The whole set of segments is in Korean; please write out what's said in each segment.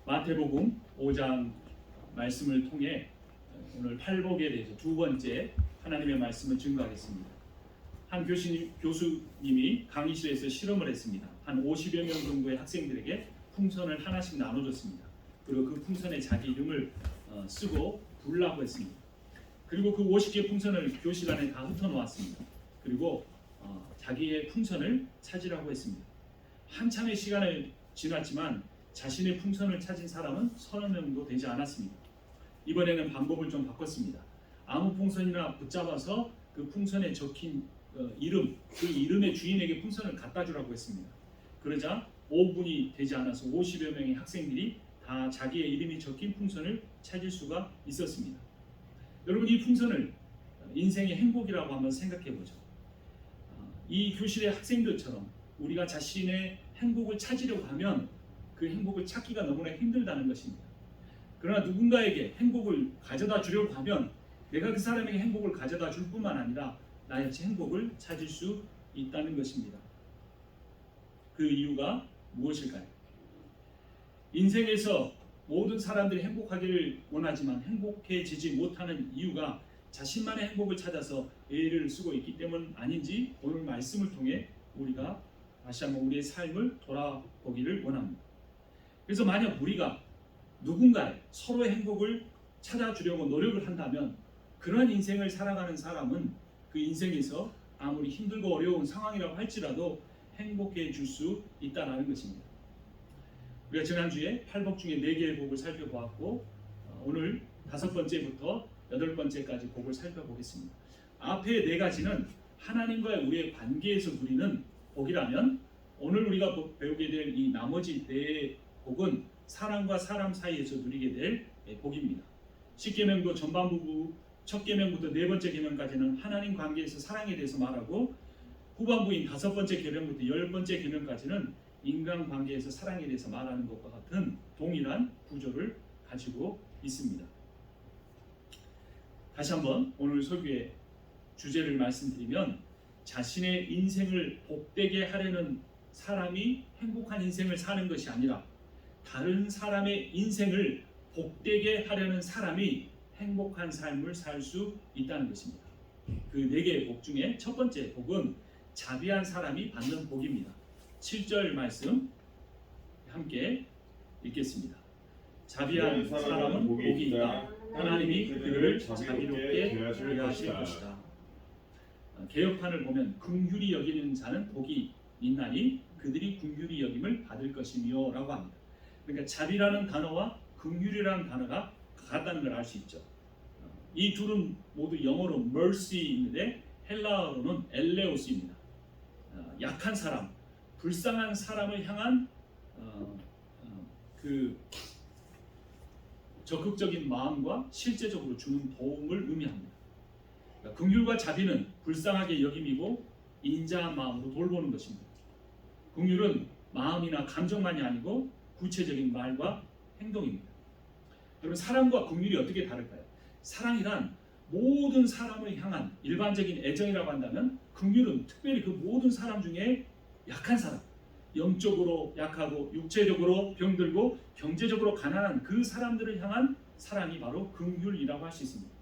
마태복음 5장 말씀을 통해 오늘 팔복에 대해서 두 번째 하나님의 말씀을 증거하겠습니다. 한 교수님이 강의실에서 실험을 했습니다. 한 50여 명 정도의 학생들에게 풍선을 하나씩 나눠줬습니다. 그리고 그 풍선에 자기 이름을 쓰고 부르라고 했습니다. 그리고 그 50개 풍선을 교실 안에 다 흩어놓았습니다. 그리고 자기의 풍선을 찾으라고 했습니다. 한참의 시간을 지났지만 자신의 풍선을 찾은 사람은 30명도 되지 않았습니다. 이번에는 방법을 좀 바꿨습니다. 아무 풍선이나 붙잡아서 그 풍선에 적힌 이름, 그 이름의 주인에게 풍선을 갖다 주라고 했습니다. 그러자 5분이 되지 않아서 50여 명의 학생들이 다 자기의 이름이 적힌 풍선을 찾을 수가 있었습니다. 여러분, 이 풍선을 인생의 행복이라고 한번 생각해 보죠. 이 교실의 학생들처럼 우리가 자신의 행복을 찾으려고 하면 그 행복을 찾기가 너무나 힘들다는 것입니다. 그러나 누군가에게 행복을 가져다 주려고 하면 내가 그 사람에게 행복을 가져다 줄 뿐만 아니라 나 역시 행복을 찾을 수 있다는 것입니다. 그 이유가 무엇일까요? 인생에서 모든 사람들이 행복하기를 원하지만 행복해지지 못하는 이유가 자신만의 행복을 찾아서 애를 쓰고 있기 때문 아닌지 오늘 말씀을 통해 우리가 다시 한번 우리의 삶을 돌아보기를 원합니다. 그래서 만약 우리가 누군가의 서로의 행복을 찾아주려고 노력을 한다면 그러한 인생을 살아가는 사람은 그 인생에서 아무리 힘들고 어려운 상황이라고 할지라도 행복해 줄 수 있다는 것입니다. 우리가 지난주에 8복 중에 4개의 복을 살펴보았고 오늘 5번째부터 8번째까지 복을 살펴보겠습니다. 앞에 4가지는 하나님과의 우리의 관계에서 누리는 복이라면 오늘 우리가 배우게 될 이 나머지 4 복은 사람과 사람 사이에서 누리게 될 복입니다. 10계명도 전반부 첫 계명부터 4번째 계명까지는 하나님 관계에서 사랑에 대해서 말하고 후반부인 5번째 계명부터 10번째 계명까지는 인간 관계에서 사랑에 대해서 말하는 것과 같은 동일한 구조를 가지고 있습니다. 다시 한번 오늘 설교의 주제를 말씀드리면 자신의 인생을 복되게 하려는 사람이 행복한 인생을 사는 것이 아니라 다른 사람의 인생을 복되게 하려는 사람이 행복한 삶을 살 수 있다는 것입니다. 그 4개의 복 중에 첫 번째 복은 자비한 사람이 받는 복입니다. 7절 말씀 함께 읽겠습니다. 자비한 사람은 복이 있다. 하나님이 그들을 자비롭게 대하실 것이다. 개역판을 보면 긍휼히 여기는 자는 복이 있나니 그들이 긍휼히 여김을 받을 것이며 라고 합니다. 그러니까 자비라는 단어와 긍휼이라는 단어가 같다는 걸 알 수 있죠. 이 둘은 모두 영어로 mercy인데 헬라어로는 엘레오스입니다. 약한 사람, 불쌍한 사람을 향한 그 적극적인 마음과 실제적으로 주는 도움을 의미합니다. 그러니까 긍휼과 자비는 불쌍하게 여김이고 인자한 마음으로 돌보는 것입니다. 긍휼은 마음이나 감정만이 아니고 구체적인 말과 행동입니다. 여러분, 사랑과 긍휼이 어떻게 다를까요? 사랑이란 모든 사람을 향한 일반적인 애정이라고 한다면 긍휼은 특별히 그 모든 사람 중에 약한 사람, 영적으로 약하고 육체적으로 병들고 경제적으로 가난한 그 사람들을 향한 사랑이 바로 긍휼이라고 할 수 있습니다.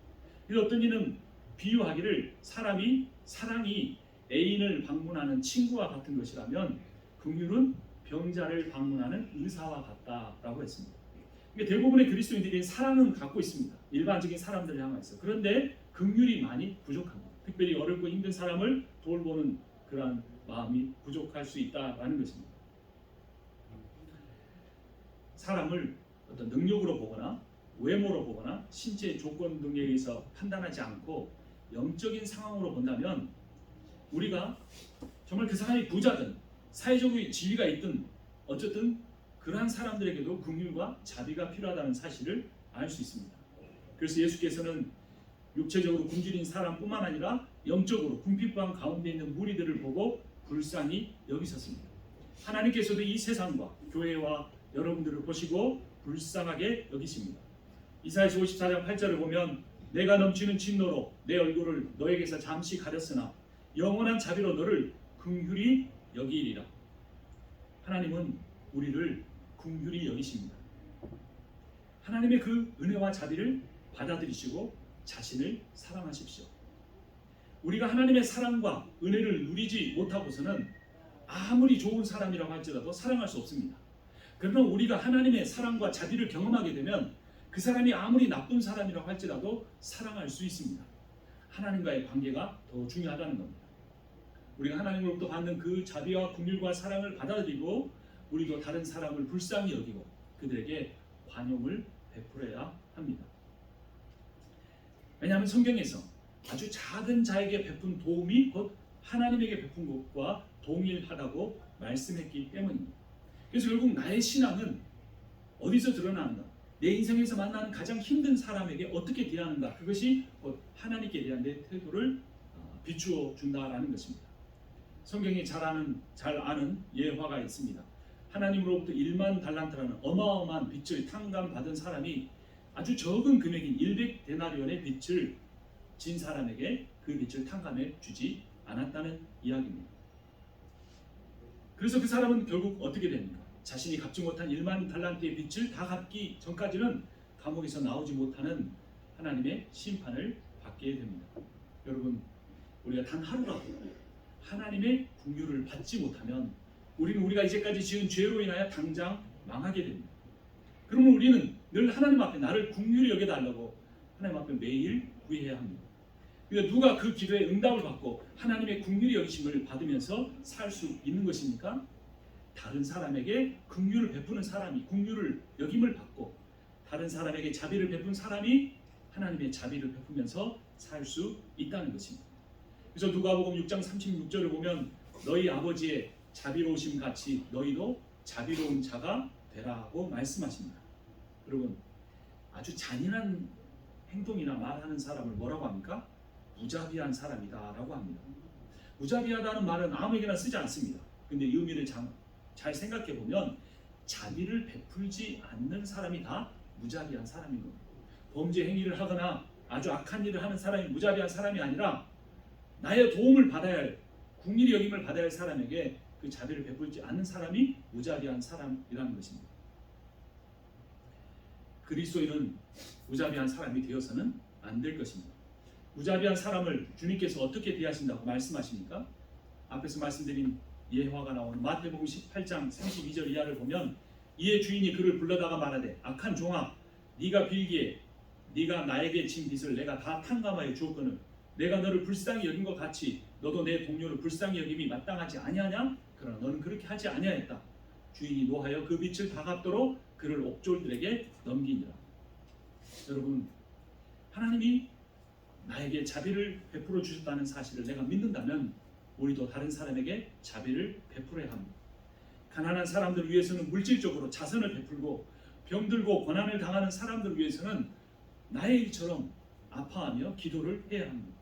그래서 어떤 이는 비유하기를 사랑이 애인을 방문하는 친구와 같은 것이라면 긍휼은 병자를 방문하는 의사와 같다라고 했습니다. 그러니까 대부분의 그리스도인들이 사랑은 갖고 있습니다. 일반적인 사람들을 향해서. 그런데 긍휼이 많이 부족합니다. 특별히 어렵고 힘든 사람을 돌보는 그러한 마음이 부족할 수 있다라는 것입니다. 사람을 어떤 능력으로 보거나 외모로 보거나 신체 조건 등에 의해서 판단하지 않고 영적인 상황으로 본다면 우리가 정말 그 사람이 부자든 사회적인 지위가 있든 어쨌든 그러한 사람들에게도 긍휼과 자비가 필요하다는 사실을 알 수 있습니다. 그래서 예수께서는 육체적으로 굶주린 사람뿐만 아니라 영적으로 궁핍한 가운데 있는 무리들을 보고 불쌍히 여기셨습니다. 하나님께서도 이 세상과 교회와 여러분들을 보시고 불쌍하게 여기십니다. 이사야서 54장 8절을 보면 내가 넘치는 진노로 내 얼굴을 너에게서 잠시 가렸으나 영원한 자비로 너를 긍휼히 여기리라. 하나님은 우리를 긍휼히 여기십니다. 하나님의 그 은혜와 자비를 받아들이시고 자신을 사랑하십시오. 우리가 하나님의 사랑과 은혜를 누리지 못하고서는 아무리 좋은 사람이라고 할지라도 사랑할 수 없습니다. 그러나 우리가 하나님의 사랑과 자비를 경험하게 되면 그 사람이 아무리 나쁜 사람이라고 할지라도 사랑할 수 있습니다. 하나님과의 관계가 더 중요하다는 겁니다. 우리가 하나님으로부터 받는 그 자비와 긍휼과 사랑을 받아들이고 우리도 다른 사람을 불쌍히 여기고 그들에게 관용을 베풀어야 합니다. 왜냐하면 성경에서 아주 작은 자에게 베푼 도움이 곧 하나님에게 베푼 것과 동일하다고 말씀했기 때문입니다. 그래서 결국 나의 신앙은 어디서 드러나는가? 내 인생에서 만나는 가장 힘든 사람에게 어떻게 대하는가? 그것이 곧 하나님께 대한 내 태도를 비추어 준다라는 것입니다. 성경이 잘 아는 예화가 있습니다. 하나님으로부터 1만 달란트라는 어마어마한 빚을 탕감받은 사람이 아주 적은 금액인 100데나리온의 빚을 진 사람에게 그 빚을 탕감해 주지 않았다는 이야기입니다. 그래서 그 사람은 결국 어떻게 됩니까? 자신이 갚지 못한 1만 달란트의 빚을 다 갚기 전까지는 감옥에서 나오지 못하는 하나님의 심판을 받게 됩니다. 여러분, 우리가 단 하루라도 하나님의 긍휼을 받지 못하면 우리는 우리가 이제까지 지은 죄로 인하여 당장 망하게 됩니다. 그러면 우리는 늘 하나님 앞에 나를 긍휼히 여겨달라고 하나님 앞에 매일 구해야 합니다. 근데 누가 그 기도에 응답을 받고 하나님의 긍휼히 여기심을 받으면서 살 수 있는 것입니까? 다른 사람에게 긍휼을 베푸는 사람이 긍휼을 여김을 받고 다른 사람에게 자비를 베푼 사람이 하나님의 자비를 베푸면서 살 수 있다는 것입니다. 그래서 누가복음 6장 36절을 보면 너희 아버지의 자비로우심 같이 너희도 자비로운 자가 되라고 말씀하십니다. 여러분, 아주 잔인한 행동이나 말하는 사람을 뭐라고 합니까? 무자비한 사람이다 라고 합니다. 무자비하다는 말은 아무에게나 쓰지 않습니다. 근데 의미를 잘 생각해 보면 자비를 베풀지 않는 사람이 다 무자비한 사람인 겁니다. 범죄 행위를 하거나 아주 악한 일을 하는 사람이 무자비한 사람이 아니라 나의 도움을 받아야 할, 긍휼히 여김을 받아야 할 사람에게 그 자비를 베풀지 않는 사람이 무자비한 사람이라는 것입니다. 그리스도인은 무자비한 사람이 되어서는 안 될 것입니다. 무자비한 사람을 주님께서 어떻게 대하신다고 말씀하십니까? 앞에서 말씀드린 예화가 나오는 마태복음 18장 32절 이하를 보면 이에 주인이 그를 불러다가 말하되 악한 종아 네가 빌기에 네가 나에게 진 빚을 내가 다 탕감하여 주었거늘 내가 너를 불쌍히 여긴 것 같이 너도 내 동료를 불쌍히 여김이 마땅하지 아니하냐? 그러나 너는 그렇게 하지 아니하였다. 주인이 노하여 그 빚을 다 갚도록 그를 옥졸들에게 넘기니라. 여러분, 하나님이 나에게 자비를 베풀어 주셨다는 사실을 내가 믿는다면 우리도 다른 사람에게 자비를 베풀어야 합니다. 가난한 사람들 위해서는 물질적으로 자선을 베풀고 병들고 고난을 당하는 사람들 위해서는 나의 일처럼 아파하며 기도를 해야 합니다.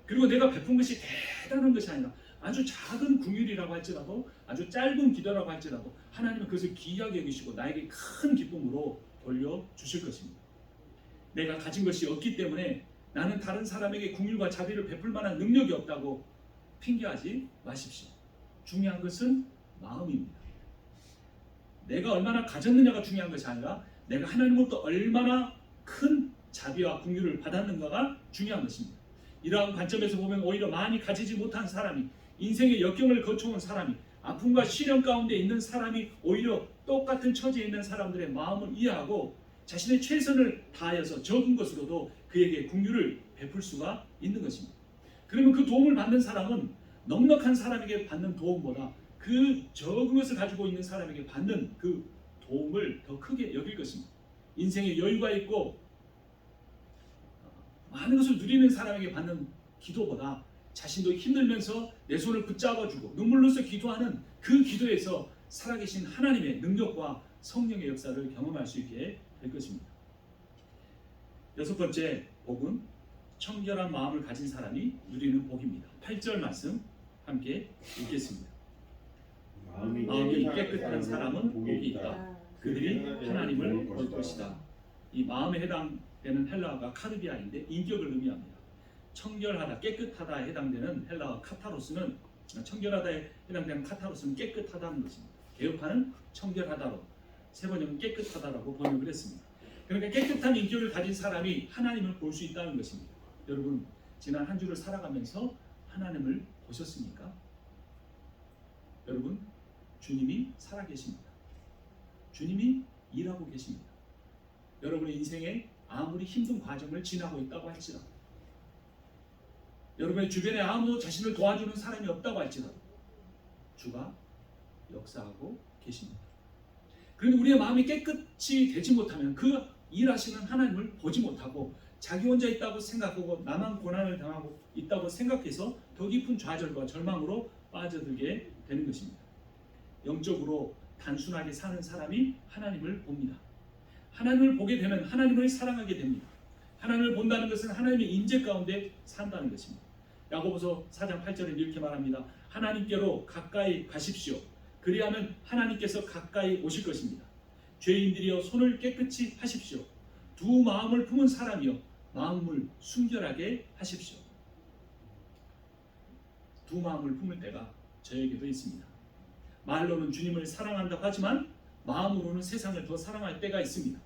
그리고 내가 베푼 것이 대단한 것이 아니라 아주 작은 긍휼이라고 할지라도 아주 짧은 기도라고 할지라도 하나님은 그것을 귀하게 여기시고 나에게 큰 기쁨으로 돌려주실 것입니다. 내가 가진 것이 없기 때문에 나는 다른 사람에게 긍휼과 자비를 베풀 만한 능력이 없다고 핑계하지 마십시오. 중요한 것은 마음입니다. 내가 얼마나 가졌느냐가 중요한 것이 아니라 내가 하나님으로부터 얼마나 큰 자비와 긍휼을 받았는가가 중요한 것입니다. 이러한 관점에서 보면 오히려 많이 가지지 못한 사람이 인생의 역경을 거쳐온 사람이 아픔과 시련 가운데 있는 사람이 오히려 똑같은 처지에 있는 사람들의 마음을 이해하고 자신의 최선을 다하여서 적은 것으로도 그에게 긍휼을 베풀 수가 있는 것입니다. 그러면 그 도움을 받는 사람은 넉넉한 사람에게 받는 도움보다 그 적은 것을 가지고 있는 사람에게 받는 그 도움을 더 크게 여길 것입니다. 인생에 여유가 있고 많은 것을 누리는 사람에게 받는 기도보다 자신도 힘들면서 내 손을 붙잡아주고 눈물로써 기도하는 그 기도에서 살아계신 하나님의 능력과 성령의 역사를 경험할 수 있게 될 것입니다. 여섯 번째 복은 청결한 마음을 가진 사람이 누리는 복입니다. 8절 말씀 함께 읽겠습니다. 마음이 깨끗한 사람은 복이 있다. 그들이 하나님을 볼 것이다. 이 마음에 해당되는 헬라어가 카르비아인데 인격을 의미합니다. 청결하다, 깨끗하다에 해당되는 헬라어 카타로스는 청결하다에 해당되는 카타로스는 깨끗하다는 것입니다. 개혁하는 청결하다로 세 번역은 깨끗하다라고 번역을 했습니다. 그러니까 깨끗한 인격을 가진 사람이 하나님을 볼 수 있다는 것입니다. 여러분, 지난 한 주를 살아가면서 하나님을 보셨습니까? 여러분, 주님이 살아계십니다. 주님이 일하고 계십니다. 여러분의 인생에 아무리 힘든 과정을 지나고 있다고 할지라도, 여러분의 주변에 아무 자신을 도와주는 사람이 없다고 할지라도 주가 역사하고 계십니다. 그런데 우리의 마음이 깨끗이 되지 못하면 그 일하시는 하나님을 보지 못하고 자기 혼자 있다고 생각하고 나만 고난을 당하고 있다고 생각해서 더 깊은 좌절과 절망으로 빠져들게 되는 것입니다. 영적으로 단순하게 사는 사람이 하나님을 봅니다. 하나님을 보게 되면 하나님을 사랑하게 됩니다. 하나님을 본다는 것은 하나님의 임재 가운데 산다는 것입니다. 야고보서 4장 8절에 이렇게 말합니다. 하나님께로 가까이 가십시오. 그리하면 하나님께서 가까이 오실 것입니다. 죄인들이여 손을 깨끗이 하십시오. 두 마음을 품은 사람이여 마음을 순결하게 하십시오. 두 마음을 품을 때가 저에게도 있습니다. 말로는 주님을 사랑한다고 하지만 마음으로는 세상을 더 사랑할 때가 있습니다.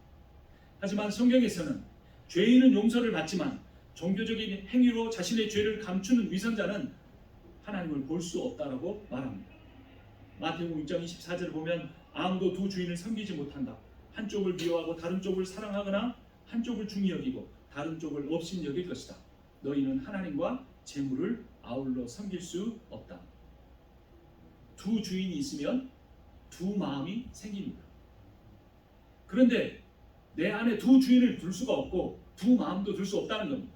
하지만 성경에서는 죄인은 용서를 받지만 종교적인 행위로 자신의 죄를 감추는 위선자는 하나님을 볼 수 없다라고 말합니다. 마태복음 6장 24절을 보면 아무도 두 주인을 섬기지 못한다. 한쪽을 미워하고 다른 쪽을 사랑하거나 한쪽을 중히 여기고 다른 쪽을 업신 여길 것이다. 너희는 하나님과 재물을 아울러 섬길 수 없다. 두 주인이 있으면 두 마음이 생깁니다. 그런데 내 안에 두 주인을 둘 수가 없고 두 마음도 둘 수 없다는 겁니다.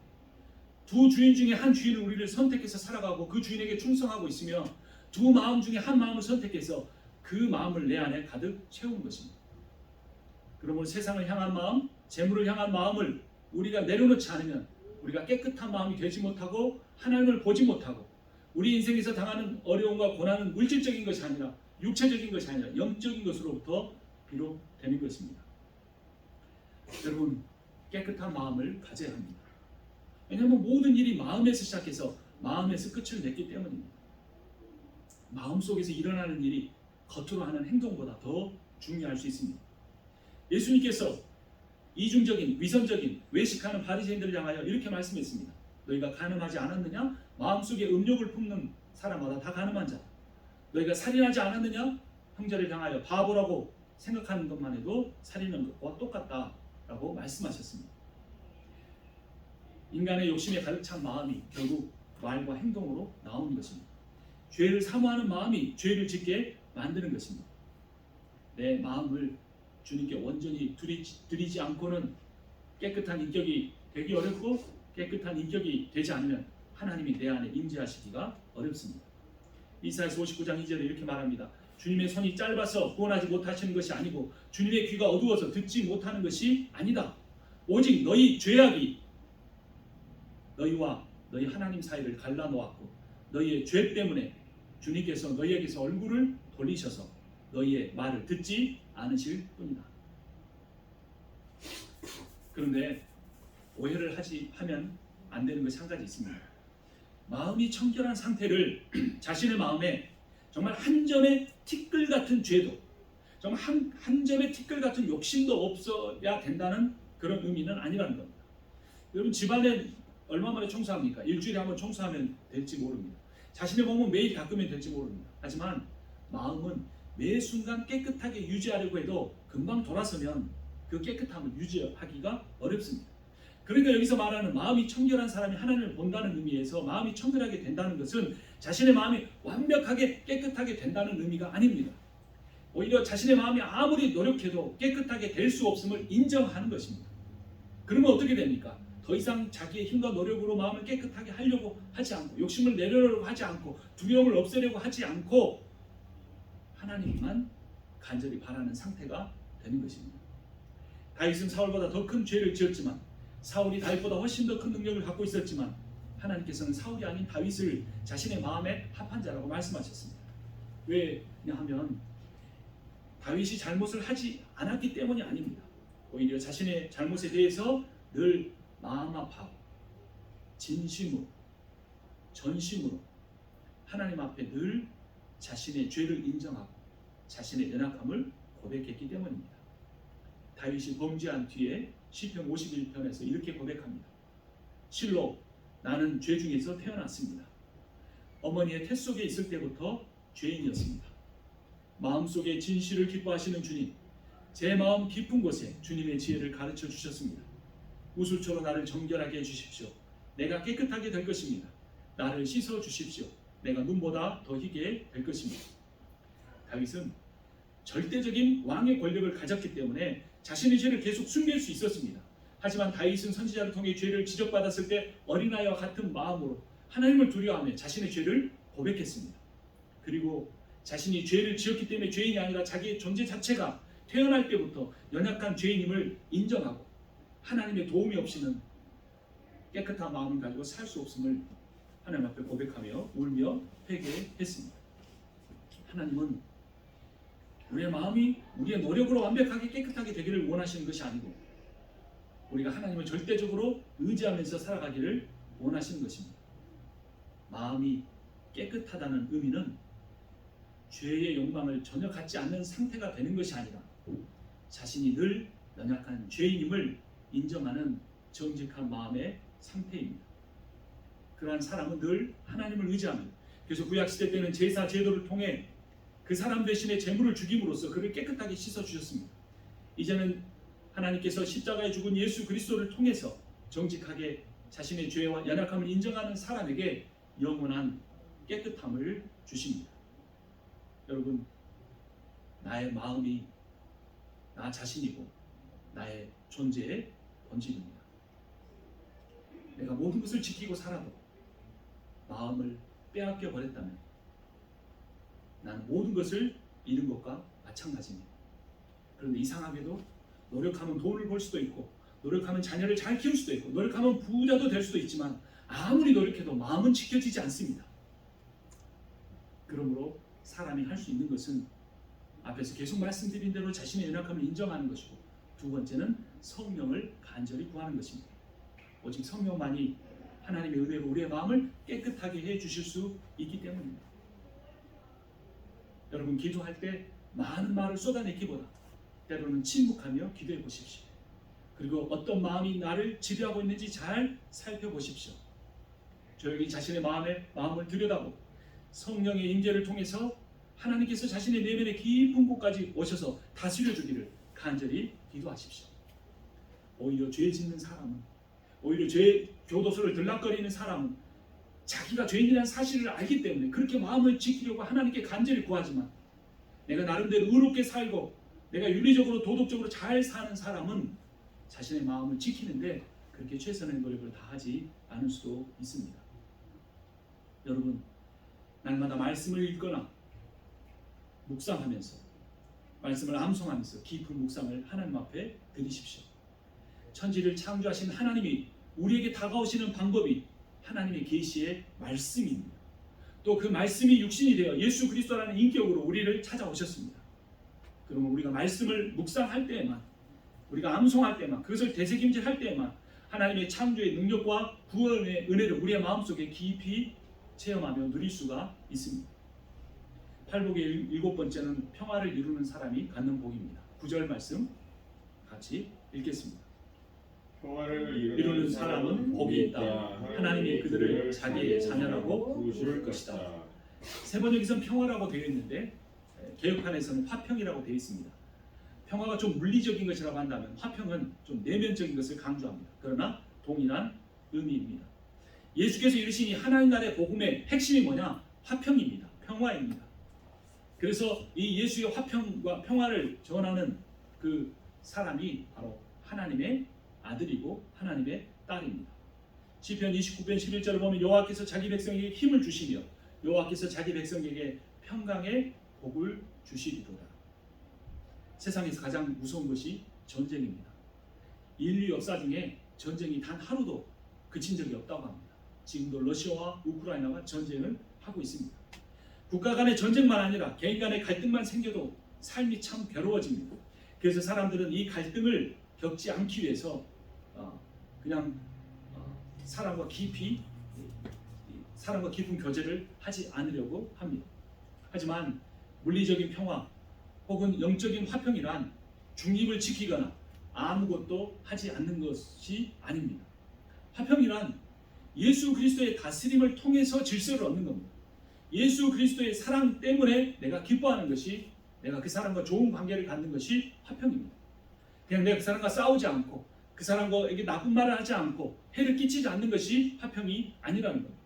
두 주인 중에 한 주인을 우리를 선택해서 살아가고 그 주인에게 충성하고 있으며 두 마음 중에 한 마음을 선택해서 그 마음을 내 안에 가득 채우는 것입니다. 그러므로 세상을 향한 마음, 재물을 향한 마음을 우리가 내려놓지 않으면 우리가 깨끗한 마음이 되지 못하고 하나님을 보지 못하고 우리 인생에서 당하는 어려움과 고난은 물질적인 것이 아니라 육체적인 것이 아니라 영적인 것으로부터 비롯되는 것입니다. 여러분, 깨끗한 마음을 가져야 합니다. 왜냐하면 모든 일이 마음에서 시작해서 마음에서 끝을 맺기 때문입니다. 마음속에서 일어나는 일이 겉으로 하는 행동보다 더 중요할 수 있습니다. 예수님께서 이중적인, 위선적인, 외식하는 바리새인들을 향하여 이렇게 말씀했습니다. 너희가 가늠하지 않았느냐? 마음속에 음욕을 품는 사람마다 다 가늠한 자. 너희가 살인하지 않았느냐? 형제를 향하여 바보라고 생각하는 것만 해도 살인하는 것과 똑같다라고 말씀하셨습니다. 인간의 욕심에 가득 찬 마음이 결국 말과 행동으로 나오는 것입니다. 죄를 사모하는 마음이 죄를 짓게 만드는 것입니다. 내 마음을 주님께 온전히 드리지 않고는 깨끗한 인격이 되기 어렵고 깨끗한 인격이 되지 않으면 하나님이 내 안에 임재하시기가 어렵습니다. 이사야서 59장 2절에 이렇게 말합니다. 주님의 손이 짧아서 구원하지 못하시는 것이 아니고 주님의 귀가 어두워서 듣지 못하는 것이 아니다. 오직 너희 죄악이 너희와 너희 하나님 사이를 갈라놓았고 너희의 죄 때문에 주님께서 너희에게서 얼굴을 돌리셔서 너희의 말을 듣지 않으실 뿐이다. 그런데 오해를 하면 안 되는 것이 한 가지 있습니다. 마음이 청결한 상태를 자신의 마음에 정말 한 점의 티끌 같은 죄도 정말 한 점의 티끌 같은 욕심도 없어야 된다는 그런 의미는 아니라는 겁니다. 여러분, 집안에 얼마 만에 청소합니까? 일주일에 한번 청소하면 될지 모릅니다. 자신의 몸은 매일 닦으면 될지 모릅니다. 하지만 마음은 매 순간 깨끗하게 유지하려고 해도 금방 돌아서면 그 깨끗함을 유지하기가 어렵습니다. 그러니까 여기서 말하는 마음이 청결한 사람이 하나님을 본다는 의미에서 마음이 청결하게 된다는 것은 자신의 마음이 완벽하게 깨끗하게 된다는 의미가 아닙니다. 오히려 자신의 마음이 아무리 노력해도 깨끗하게 될 수 없음을 인정하는 것입니다. 그러면 어떻게 됩니까? 더 이상 자기의 힘과 노력으로 마음을 깨끗하게 하려고 하지 않고 욕심을 내려놓으려고 하지 않고 두려움을 없애려고 하지 않고 하나님만 간절히 바라는 상태가 되는 것입니다. 다윗은 사울보다 더 큰 죄를 지었지만 사울이 다윗보다 훨씬 더 큰 능력을 갖고 있었지만 하나님께서는 사울이 아닌 다윗을 자신의 마음에 합한 자라고 말씀하셨습니다. 왜냐하면 다윗이 잘못을 하지 않았기 때문이 아닙니다. 오히려 자신의 잘못에 대해서 늘 마음 아파하고 진심으로 전심으로 하나님 앞에 늘 자신의 죄를 인정하고 자신의 연약함을 고백했기 때문입니다. 다윗이 범죄한 뒤에 시편 51편에서 이렇게 고백합니다. 실로 나는 죄 중에서 태어났습니다. 어머니의 태 속에 있을 때부터 죄인이었습니다. 마음속에 진실을 기뻐하시는 주님, 제 마음 깊은 곳에 주님의 지혜를 가르쳐 주셨습니다. 우술초로 나를 정결하게 해주십시오. 내가 깨끗하게 될 것입니다. 나를 씻어 주십시오. 내가 눈보다 더 희게 될 것입니다. 다윗은 절대적인 왕의 권력을 가졌기 때문에 자신의 죄를 계속 숨길 수 있었습니다. 하지만 다윗은 선지자를 통해 죄를 지적받았을 때 어린아이와 같은 마음으로 하나님을 두려워하며 자신의 죄를 고백했습니다. 그리고 자신이 죄를 지었기 때문에 죄인이 아니라 자기의 존재 자체가 태어날 때부터 연약한 죄인임을 인정하고 하나님의 도움이 없이는 깨끗한 마음을 가지고 살 수 없음을 하나님 앞에 고백하며 울며 회개했습니다. 하나님은 우리의 마음이 우리의 노력으로 완벽하게 깨끗하게 되기를 원하시는 것이 아니고 우리가 하나님을 절대적으로 의지하면서 살아가기를 원하시는 것입니다. 마음이 깨끗하다는 의미는 죄의 욕망을 전혀 갖지 않는 상태가 되는 것이 아니라 자신이 늘 연약한 죄인임을 인정하는 정직한 마음의 상태입니다. 그러한 사람은 늘 하나님을 의지합니다. 그래서 구약시대 때는 제사 제도를 통해 그 사람 대신에 제물을 죽임으로써 그를 깨끗하게 씻어주셨습니다. 이제는 하나님께서 십자가에 죽은 예수 그리스도를 통해서 정직하게 자신의 죄와 연약함을 인정하는 사람에게 영원한 깨끗함을 주십니다. 여러분, 나의 마음이 나 자신이고 나의 존재의 본질입니다. 내가 모든 것을 지키고 살아도 마음을 빼앗겨 버렸다면 나는 모든 것을 잃은 것과 마찬가지입니다. 그런데 이상하게도 노력하면 돈을 벌 수도 있고 노력하면 자녀를 잘 키울 수도 있고 노력하면 부자도 될 수도 있지만 아무리 노력해도 마음은 지켜지지 않습니다. 그러므로 사람이 할 수 있는 것은 앞에서 계속 말씀드린 대로 자신의 연약함을 인정하는 것이고 두 번째는 성령을 간절히 구하는 것입니다. 오직 성령만이 하나님의 은혜로 우리의 마음을 깨끗하게 해주실 수 있기 때문입니다. 여러분, 기도할 때 많은 말을 쏟아내기보다 때로는 침묵하며 기도해 보십시오. 그리고 어떤 마음이 나를 지배하고 있는지 잘 살펴보십시오. 조용히 자신의 마음을 들여다보고 성령의 임재를 통해서 하나님께서 자신의 내면의 깊은 곳까지 오셔서 다스려 주기를 간절히 기도하십시오. 오히려 죄 짓는 사람은, 오히려 죄 교도소를 들락거리는 사람은 자기가 죄인이라는 사실을 알기 때문에 그렇게 마음을 지키려고 하나님께 간절히 구하지만 내가 나름대로 의롭게 살고 내가 윤리적으로 도덕적으로 잘 사는 사람은 자신의 마음을 지키는데 그렇게 최선의 노력을 다하지 않을 수도 있습니다. 여러분, 날마다 말씀을 읽거나 묵상하면서 말씀을 암송하면서 깊은 묵상을 하나님 앞에 드리십시오. 천지를 창조하신 하나님이 우리에게 다가오시는 방법이 하나님의 계시의 말씀입니다. 또 그 말씀이 육신이 되어 예수 그리스도라는 인격으로 우리를 찾아오셨습니다. 그러면 우리가 말씀을 묵상할 때에만, 우리가 암송할 때만, 그것을 되새김질할 때에만 하나님의 창조의 능력과 구원의 은혜를 우리의 마음속에 깊이 체험하며 누릴 수가 있습니다. 팔복의 일곱 번째는 평화를 이루는 사람이 갖는 복입니다. 9절 말씀 같이 읽겠습니다. 평화를 이루는 사람은 복이 있다. 하나님이 그들을 자기의 자녀라고 부를 것이다. 세 번역에서는 평화라고 되어 있는데 개역판에서는 화평이라고 되어 있습니다. 평화가 좀 물리적인 것이라고 한다면 화평은 좀 내면적인 것을 강조합니다. 그러나 동일한 의미입니다. 예수께서 이르시니 하나님 나라의 복음의 핵심이 뭐냐? 화평입니다. 평화입니다. 그래서 이 예수의 화평과 평화를 전하는 그 사람이 바로 하나님의 아들이고 하나님의 딸입니다. 시편 29편 11절을 보면 여호와께서 자기 백성에게 힘을 주시며 여호와께서 자기 백성에게 평강의 복을 주시리로다. 세상에서 가장 무서운 것이 전쟁입니다. 인류 역사 중에 전쟁이 단 하루도 그친 적이 없다고 합니다. 지금도 러시아와 우크라이나가 전쟁을 하고 있습니다. 국가 간의 전쟁만 아니라 개인 간의 갈등만 생겨도 삶이 참 괴로워집니다. 그래서 사람들은 이 갈등을 겪지 않기 위해서 그냥 사람과 깊은 교제를 하지 않으려고 합니다. 하지만 물리적인 평화 혹은 영적인 화평이란 중립을 지키거나 아무것도 하지 않는 것이 아닙니다. 화평이란 예수 그리스도의 다스림을 통해서 질서를 얻는 겁니다. 예수 그리스도의 사랑 때문에 내가 기뻐하는 것이, 내가 그 사람과 좋은 관계를 갖는 것이 화평입니다. 그냥 내가 그 사람과 싸우지 않고 그 사람과에게 나쁜 말을 하지 않고 해를 끼치지 않는 것이 화평이 아니라는 겁니다.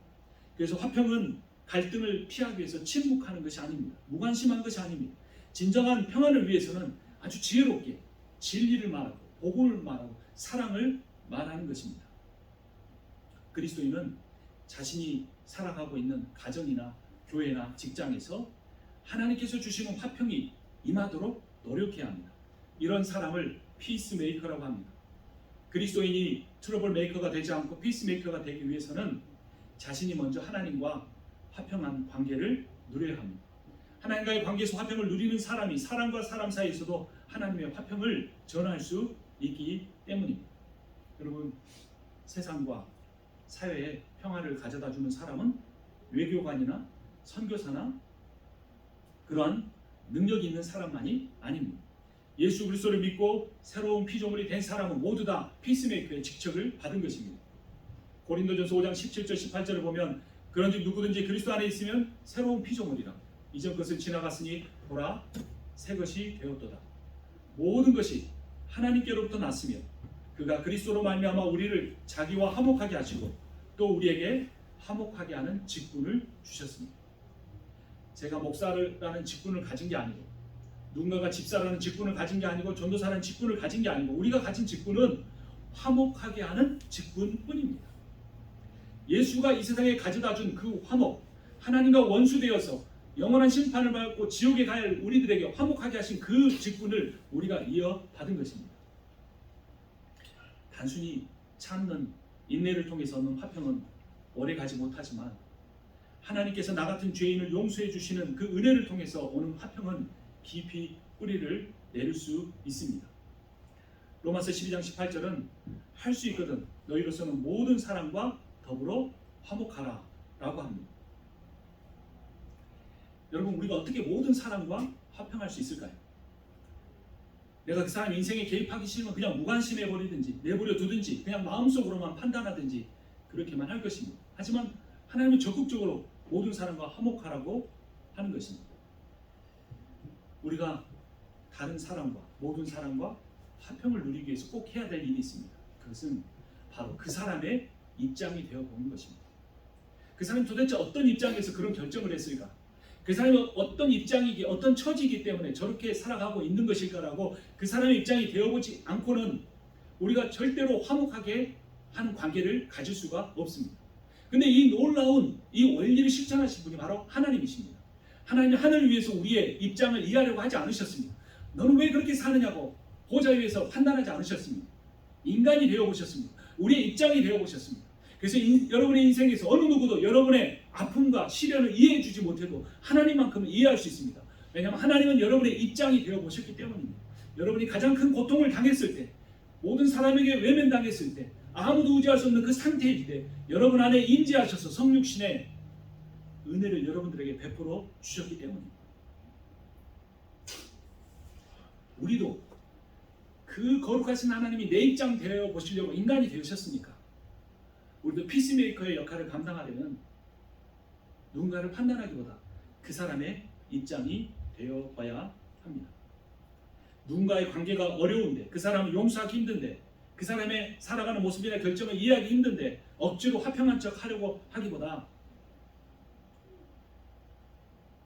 그래서 화평은 갈등을 피하기 위해서 침묵하는 것이 아닙니다. 무관심한 것이 아닙니다. 진정한 평안을 위해서는 아주 지혜롭게 진리를 말하고 복음을 말하고 사랑을 말하는 것입니다. 그리스도인은 자신이 살아가고 있는 가정이나 교회나 직장에서 하나님께서 주시는 화평이 임하도록 노력해야 합니다. 이런 사람을 피스메이커라고 합니다. 그리스도인이 트러블 메이커가 되지 않고 피스메이커가 되기 위해서는 자신이 먼저 하나님과 화평한 관계를 누려야 합니다. 하나님과의 관계에서 화평을 누리는 사람이 사람과 사람 사이에서도 하나님의 화평을 전할 수 있기 때문입니다. 여러분, 세상과 사회에 평화를 가져다 주는 사람은 외교관이나 선교사나 그러한 능력이 있는 사람만이 아닙니다. 예수 그리스도를 믿고 새로운 피조물이 된 사람은 모두 다 피스메이커의 직책을 받은 것입니다. 고린도전서 5장 17절 18절을 보면 그런즉 누구든지 그리스도 안에 있으면 새로운 피조물이라 이전 것을 지나갔으니 보라 새 것이 되었도다. 모든 것이 하나님께로부터 났으며 그가 그리스도로 말미암아 우리를 자기와 화목하게 하시고 또 우리에게 화목하게 하는 직분을 주셨습니다. 제가 목사라는 직분을 가진 게 아니고 누군가가 집사라는 직분을 가진 게 아니고 전도사라는 직분을 가진 게 아니고 우리가 가진 직분은 화목하게 하는 직분뿐입니다. 예수가 이 세상에 가져다 준 그 화목, 하나님과 원수되어서 영원한 심판을 받고 지옥에 갈 우리들에게 화목하게 하신 그 직분을 우리가 이어받은 것입니다. 단순히 참는 인내를 통해서 얻는 화평은 오래가지 못하지만 하나님께서 나 같은 죄인을 용서해 주시는 그 은혜를 통해서 오는 화평은 깊이 뿌리를 내릴 수 있습니다. 로마서 12장 18절은 할 수 있거든 너희로서는 모든 사람과 더불어 화목하라 라고 합니다. 여러분, 우리가 어떻게 모든 사람과 화평할 수 있을까요? 내가 그 사람 인생에 개입하기 싫으면 그냥 무관심해버리든지 내버려 두든지 그냥 마음속으로만 판단하든지 그렇게만 할 것입니다. 하지만 하나님은 적극적으로 모든 사람과 화목하라고 하는 것입니다. 우리가 다른 사람과 모든 사람과 화평을 누리기 위해서 꼭 해야 될 일이 있습니다. 그것은 바로 그 사람의 입장이 되어 보는 것입니다. 그 사람이 도대체 어떤 입장에서 그런 결정을 했을까? 그 사람이 어떤 입장이기, 어떤 처지이기 때문에 저렇게 살아가고 있는 것일까라고 그 사람의 입장이 되어보지 않고는 우리가 절대로 화목하게 하는 관계를 가질 수가 없습니다. 근데 이 놀라운 이 원리를 실천하신 분이 바로 하나님이십니다. 하나님이 하늘을 위해서 우리의 입장을 이해하려고 하지 않으셨습니다. 너는 왜 그렇게 사느냐고 보좌 위에서 판단하지 않으셨습니다. 인간이 되어보셨습니다. 우리의 입장이 되어보셨습니다. 그래서 여러분의 인생에서 어느 누구도 여러분의 아픔과 시련을 이해해 주지 못해도 하나님만큼은 이해할 수 있습니다. 왜냐하면 하나님은 여러분의 입장이 되어보셨기 때문입니다. 여러분이 가장 큰 고통을 당했을 때, 모든 사람에게 외면당했을 때, 아무도 의지할 수 없는 그 상태일 때 여러분 안에 임재하셔서 성육신의 은혜를 여러분들에게 베풀어 주셨기 때문입니다. 우리도 그 거룩하신 하나님이 내 입장 되어 보시려고 인간이 되셨으니까 우리도 피스메이커의 역할을 감당하려면 누군가를 판단하기보다 그 사람의 입장이 되어 봐야 합니다. 누군가의 관계가 어려운데, 그 사람을 용서하기 힘든데, 그 사람의 살아가는 모습이나 결정을 이해하기 힘든데 억지로 화평한 척 하려고 하기보다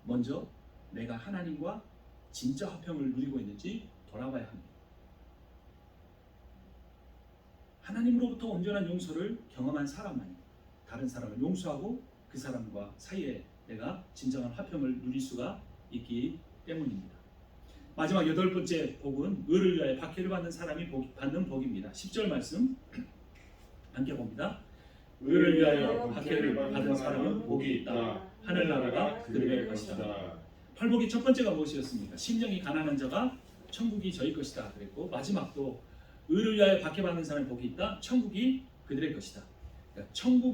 먼저 내가 하나님과 진짜 화평을 누리고 있는지 돌아봐야 합니다. 하나님으로부터 온전한 용서를 경험한 사람만이 다른 사람을 용서하고 그 사람과 사이에 내가 진정한 화평을 누릴 수가 있기 때문입니다. 마지막 8번째 복은 의를 위하여 박해를 받는 사람이 받는 복입니다. 10절 말씀 함께 봅니다. 의를 위하여 박해를 받은 사람은 복이 있다. 하늘나라가 그들의 것이다. 팔복의 첫 번째가 무엇이었습니까? 심령이 가난한 자가 천국이 저희 것이다 그랬고, 마지막도 의를 위하여 박해받는 사람의 복이 있다. 천국이 그들의 것이다. 그러니까 천국